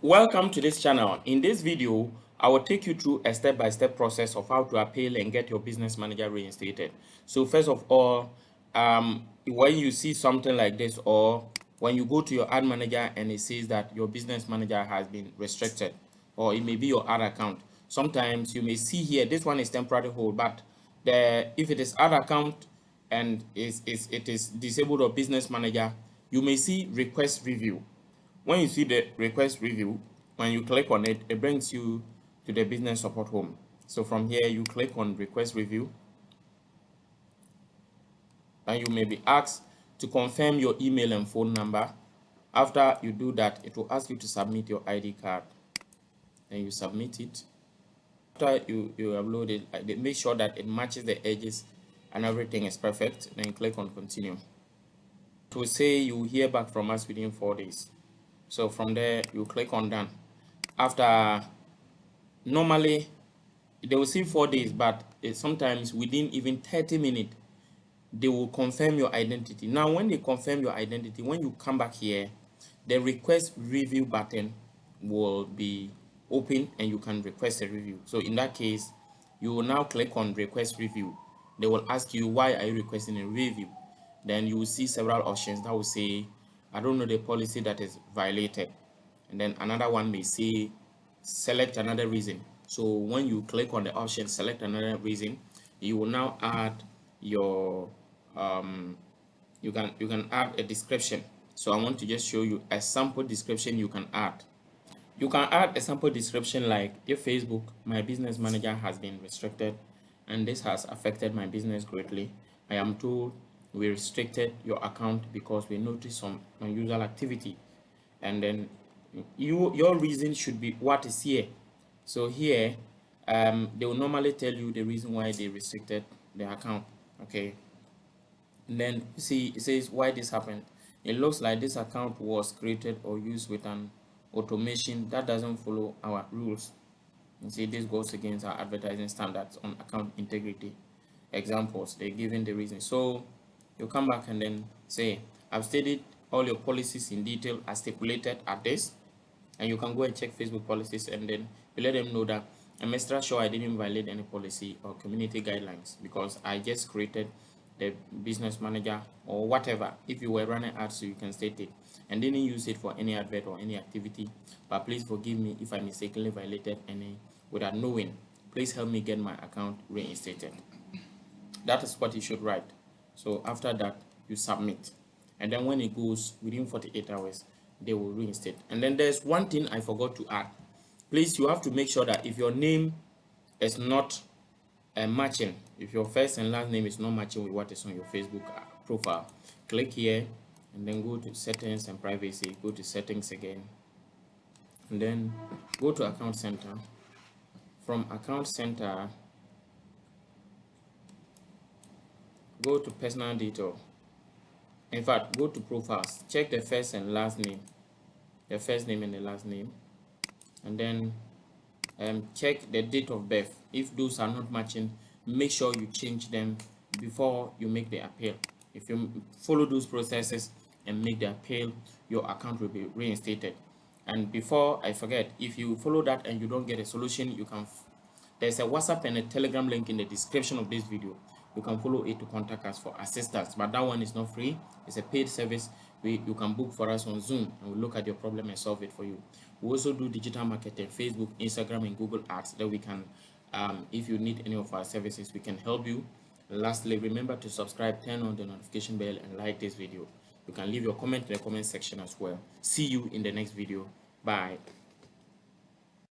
Welcome to this channel. In this video, I will take you through a step-by-step process of how to appeal and get your business manager reinstated. So first of all, when you see something like this, or when you go to your ad manager and it says that your business manager has been restricted, or it may be your ad account, sometimes you may see here this one is temporary hold, but if it is ad account and it is disabled or business manager, you may see request review. When you see the request review, when you click on it, it brings you to the business support home. So from here, you click on request review, and you may be asked to confirm your email and phone number. After you do that, it will ask you to submit your ID card, and you submit it. After you upload it, make sure that it matches the edges and everything is perfect. Then click on continue. It will say you will hear back from us within 4 days. So from there, you click on done. After, normally they will see 4 days, but sometimes within even 30 minutes they will confirm your identity. Now when they confirm your identity, when you come back here, the request review button will be open and you can request a review. So in that case, you will now click on request review. They will ask you, why are you requesting a review? Then you will see several options that will say, I don't know the policy that is violated. And then another one may say, select another reason. So when you click on the option select another reason, you will now add your you can add a description. So I want to just show you a sample description you can add. You can add a sample description like, if Facebook, my business manager has been restricted and this has affected my business greatly. I am told we restricted your account because we noticed some unusual activity. And then your reason should be what is here. So here they will normally tell you the reason why they restricted the account. Okay, and then you see it says why this happened. It looks like this account was created or used with an automation that doesn't follow our rules. You see, this goes against our advertising standards on account integrity. Examples, they're giving the reason. So you come back and then say, I've stated all your policies in detail as stipulated at this, and you can go and check Facebook policies, and then you let them know that I'm extra sure I didn't violate any policy or community guidelines because I just created the business manager or whatever. If you were running ads, so you can state it, and didn't use it for any advert or any activity, but please forgive me if I mistakenly violated any without knowing. Please help me get my account reinstated. That is what you should write. So after that, you submit, and then when it goes within 48 hours, they will reinstate. And then there's one thing I forgot to add. Please, you have to make sure that if your name is not matching, if your first and last name is not matching with what is on your Facebook profile, click here and then go to settings and privacy. Go to settings again, and then go to account center. From account center, go to personal detail. In fact, go to profiles, check the first and last name, the first name and the last name, and then check the date of birth. If those are not matching, make sure you change them before you make the appeal. If you follow those processes and make the appeal, your account will be reinstated. And before I forget, if you follow that and you don't get a solution, you can there's a WhatsApp and a Telegram link in the description of this video. You can follow it to contact us for assistance, but that one is not free. It's a paid service. You can book for us on Zoom and we'll look at your problem and solve it for you. We also do digital marketing, Facebook, Instagram, and Google Ads that we can, if you need any of our services, we can help you. Lastly, remember to subscribe, turn on the notification bell, and like this video. You can leave your comment in the comment section as well. See you in the next video. Bye.